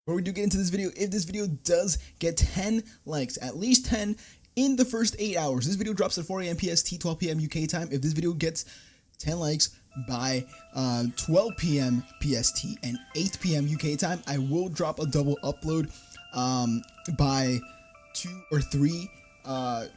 Before we do get into this video, if this video does get 10 likes, at least 10 in the first 8 hours, this video drops at 4 a.m. PST, 12 p.m. UK time. If this video gets 10 likes by 12 p.m. PST and 8 p.m. UK time, I will drop a double upload by 2 or 3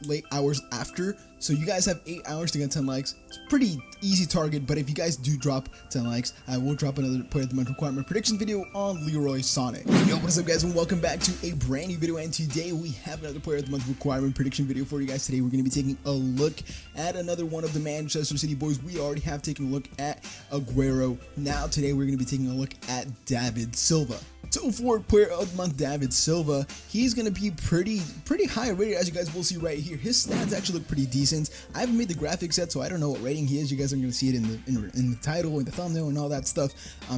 late hours after. So you guys have 8 hours to get 10 likes. It's a pretty easy target, but if you guys do drop 10 likes, I will drop another player of the month requirement prediction video on Leroy Sonic. Yo, what is up guys, and welcome back to a brand new video, and today we have another player of the month requirement prediction video for you guys. Today we're going to be taking a look at another one of the Manchester City boys. We already have taken a look at Aguero. Now today we're going to be taking a look at David Silva. So for player of the month David Silva, he's going to be pretty high rated, as you guys will see right here. His stats actually look pretty decent. I haven't made the graphics yet, so I don't know what rating he is. You guys are going to see it in the title, in the thumbnail, and all that stuff.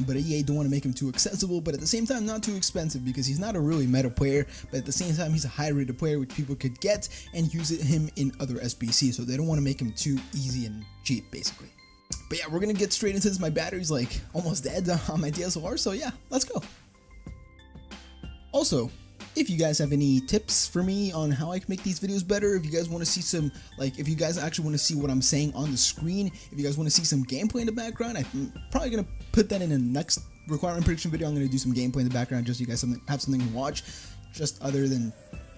But EA don't want to make him too accessible, but at the same time not too expensive, because he's not a really meta player, but at the same time he's a high rated player which people could get and use him in other SBCs, so they don't want to make him too easy and cheap basically. But yeah, we're going to get straight into this. My battery's like almost dead on my DSLR, so yeah, let's go. Also, if you guys have any tips for me on how I can make these videos better, if you guys want to see some, if you guys actually want to see what I'm saying on the screen, if you guys want to see some gameplay in the background, I'm probably going to put that in the next requirement prediction video. I'm going to do some gameplay in the background just so you guys have something to watch, just other than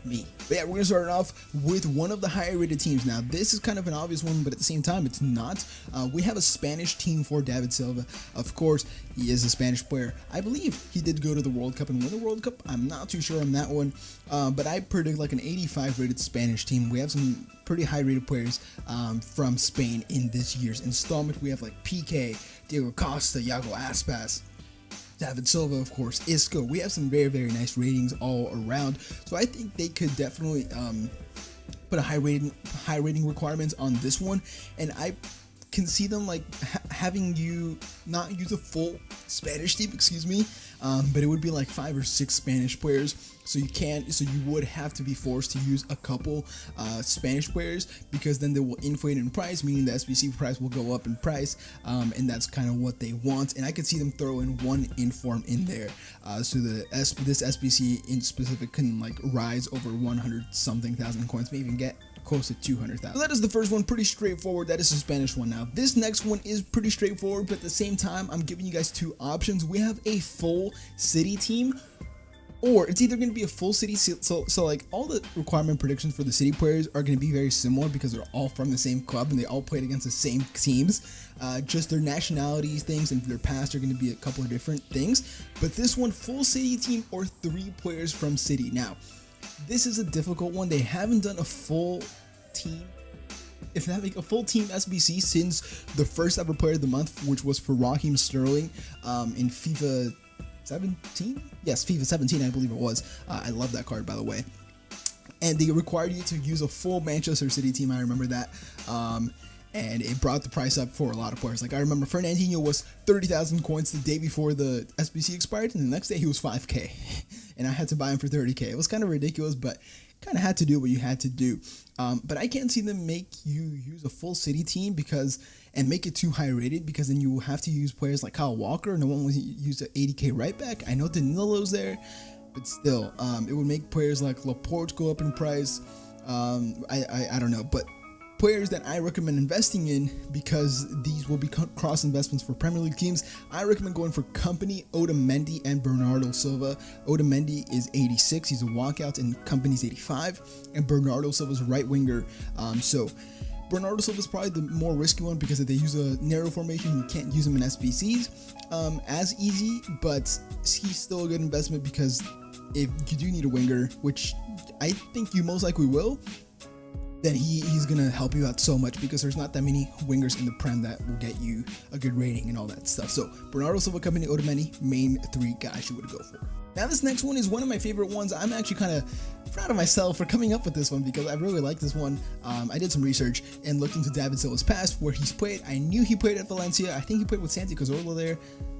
me. But yeah, we're gonna start it off with one of the higher rated teams. Now this is kind of an obvious one, but at the same time it's not. We have a Spanish team for David Silva. Of course, he is a Spanish player. I believe he did go to the World Cup and win the World Cup. I'm not too sure on that one, but I predict like an 85 rated Spanish team. We have some pretty high rated players from Spain in this year's installment. We have like PK, Diego Costa, Iago Aspas, David Silva, of course, Isco. We have some very nice ratings all around, so I think they could definitely put a high rating requirements on this one, and I can see them like having you not use a full Spanish team, excuse me, but it would be like 5 or 6 Spanish players. So you would have to be forced to use a couple Spanish players, because then they will inflate in price, meaning the SBC price will go up in price, and that's kind of what they want. And I could see them throw in one inform in there, so this SBC in specific can like rise over 100 something thousand coins, maybe even get close to 200,000. So that is the first one, pretty straightforward. That is the Spanish one. Now this next one is pretty straightforward, but at the same time I'm giving you guys 2 options. We have a full city team, or it's either going to be a full city, so like all the requirement predictions for the city players are going to be very similar because they're all from the same club and they all played against the same teams. Just their nationalities, things, and their past are going to be a couple of different things. But this one, full city team or 3 players from city. Now this is a difficult one. They haven't done a full team, if that make a full team SBC, since the first ever player of the month, which was for Raheem Sterling in FIFA 17? Yes, FIFA 17, I believe it was. I love that card, by the way. And they required you to use a full Manchester City team. I remember that. And it brought the price up for a lot of players. Like I remember Fernandinho was 30,000 coins the day before the SBC expired, and the next day he was 5k, and I had to buy him for 30k. It was kind of ridiculous, but kind of had to do what you had to do. But I can't see them make you use a full city team and make it too high rated, because then you will have to use players like Kyle Walker. No one will use an 80k right back. I know Danilo's there, but still, it would make players like Laporte go up in price. I don't know, but players that I recommend investing in, because these will be cross investments for Premier League teams, I recommend going for Company, Otamendi, and Bernardo Silva. Otamendi is 86, he's a walkout, and Company's 85, and Bernardo Silva's right winger. So Bernardo Silva is probably the more risky one, because if they use a narrow formation, you can't use him in SBCs as easy, but he's still a good investment, because if you do need a winger, which I think you most likely will, then he's gonna help you out so much, because there's not that many wingers in the Prem that will get you a good rating and all that stuff. So Bernardo Silva, Company, Otamendi, main 3 guys you would go for. Now this next one is one of my favorite ones. I'm actually kind of proud of myself for coming up with this one, because I really like this one. I did some research and looked into David Silva's past, where he's played. I knew he played at Valencia. I think he played with Santi Cazorla there.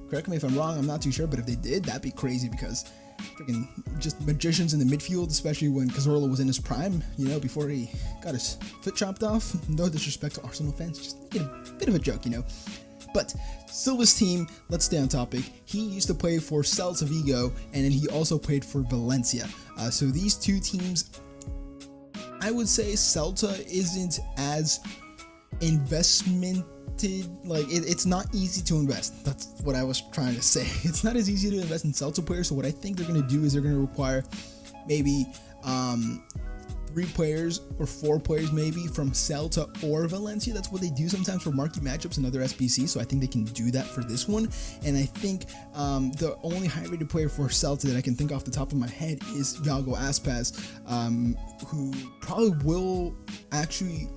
Correct me if I'm wrong, I'm not too sure, but if they did, that'd be crazy, because freaking just magicians in the midfield, especially when Cazorla was in his prime, you know, before he got his foot chopped off. No disrespect to Arsenal fans, just making a bit of a joke, you know. But Silva's team, let's stay on topic. He used to play for Celta Vigo, and then he also played for Valencia. So these two teams, I would say Celta isn't as investmented, like it's not easy to invest. That's what I was trying to say. It's not as easy to invest in Celta players. So what I think they're going to do is they're going to require maybe 3 players or 4 players maybe from Celta or Valencia. That's what they do sometimes for marquee matchups and other SBCs, so I think they can do that for this one. And I think the only high-rated player for Celta that I can think off the top of my head is Yago Aspas, who probably will actually,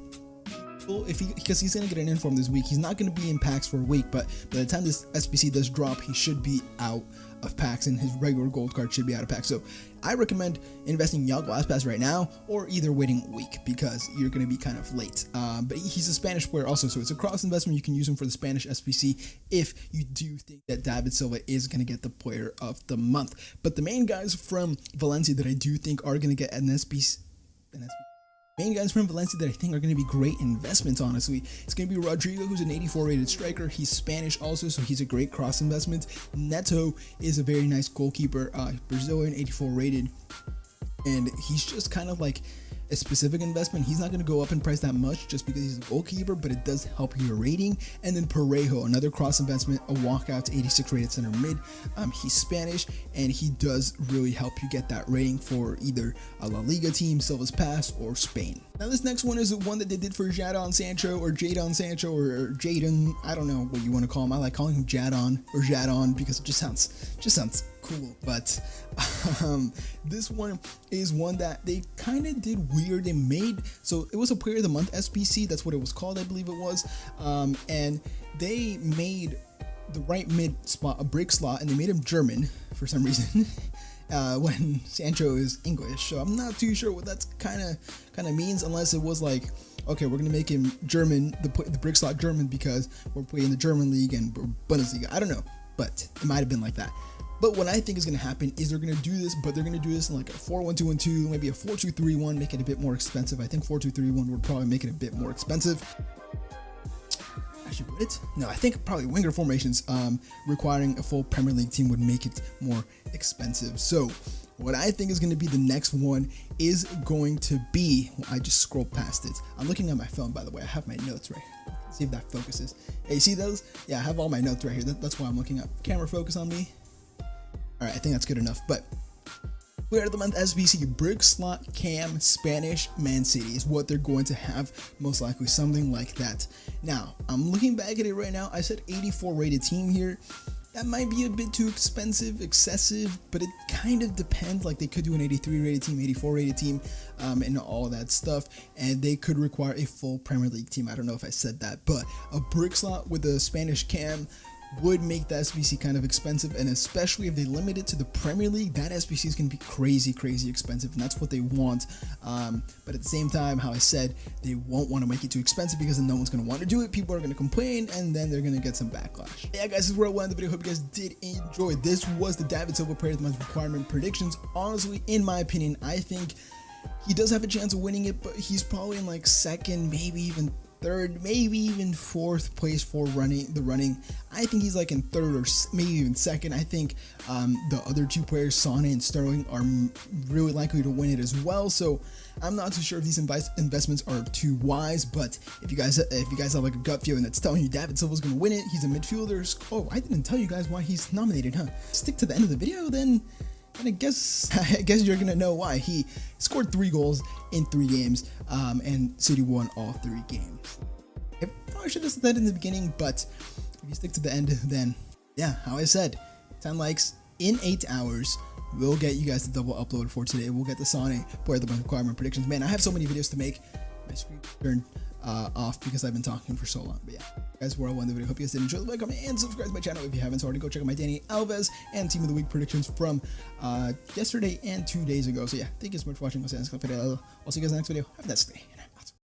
because he's going to get an inform this week. He's not going to be in packs for a week, but by the time this SBC does drop, he should be out of packs and his regular gold card should be out of packs. So I recommend investing in Yago Aspas right now, or either waiting a week because you're going to be kind of late. But he's a Spanish player also, so it's a cross investment. You can use him for the Spanish SBC if you do think that David Silva is going to get the player of the month. But the main guys from Valencia that I do think are going to get an SBC. Main guys from Valencia that I think are going to be great investments, honestly. It's going to be Rodrigo, who's an 84 rated striker. He's Spanish also, so he's a great cross investment. Neto is a very nice goalkeeper, Brazilian, 84 rated. And he's just kind of like a specific investment. He's not going to go up in price that much just because he's a goalkeeper, but it does help your rating. And then Parejo, another cross investment, a walkout, 86 rated center mid. He's Spanish, and he does really help you get that rating for either a La Liga team, Silva's Pass, or Spain. Now this next one is the one that they did for Jadon Sancho, or Jadon Sancho, or Jadon. I don't know what you want to call him. I like calling him Jadon or Jadon because it just sounds cool. But this one is one that they kind of did weird. They made, so it was a player of the month SBC, that's what it was called, I believe it was, and they made the right mid spot a break slot, and they made him German for some reason. When Sancho is English, so I'm not too sure what that's kind of means, unless it was like, okay, we're gonna make him German, the brick slot German, because we're playing the German league and Bundesliga. I don't know, but it might have been like that. But what I think is going to happen is they're going to do this, but they're going to do this in like a 4-1-2-1-2, maybe a 4-2-3-1, make it a bit more expensive. I think 4-2-3-1 would probably make it a bit more expensive. Actually, would it? No, I think probably winger formations requiring a full Premier League team would make it more expensive. So what I think is going to be the next one is going to be, I just scrolled past it. I'm looking at my phone, by the way. I have my notes right here. Let's see if that focuses. Hey, see those? Yeah, I have all my notes right here. That's why I'm looking up. Camera focus on me. All right, I think that's good enough. But player of the month SBC, brick slot cam, Spanish Man City is what they're going to have, most likely something like that. Now I'm looking back at it right now. I said 84 rated team here. That might be a bit too expensive, excessive, but it kind of depends. Like they could do an 83 rated team, 84 rated team, and all that stuff, and they could require a full Premier League team. I don't know if I said that, but a brick slot with a Spanish cam would make the SBC kind of expensive, and especially if they limit it to the Premier League, that SBC is going to be crazy expensive, and that's what they want. But at the same time, how I said, they won't want to make it too expensive because then no one's going to want to do it. People are going to complain, and then they're going to get some backlash. Yeah, guys, this is where I went the video. Hope you guys did enjoy. This was the David Silva player of the month requirement predictions. Honestly, in my opinion, I think he does have a chance of winning it, but he's probably in like second, maybe even third, maybe even fourth place for the running. I think he's like in third or maybe even second. I think the other two players, Sane and Sterling, are really likely to win it as well. So I'm not too sure if these investments are too wise, but if you guys have like a gut feeling that's telling you David Silva's going to win it, he's a midfielder. Oh, I didn't tell you guys why he's nominated, huh? Stick to the end of the video then. And I guess you're gonna know why. He scored 3 goals in 3 games, and City won all 3 games. I probably should have said that in the beginning, but if you stick to the end, then yeah, how I said, 10 likes in 8 hours. We'll get you guys the double upload for today. We'll get the Sane player of the month requirement predictions. Man, I have so many videos to make. My screen turned off because I've been talking for so long. But yeah, guys, where I won the video. Hope you guys did enjoy. Like, comment, and subscribe to my channel if you haven't already. Go check out my DANI, ALVES, and Team of the Week predictions from yesterday and 2 days ago. So yeah, thank you so much for watching. I'll see you guys in the next video. Have a nice day.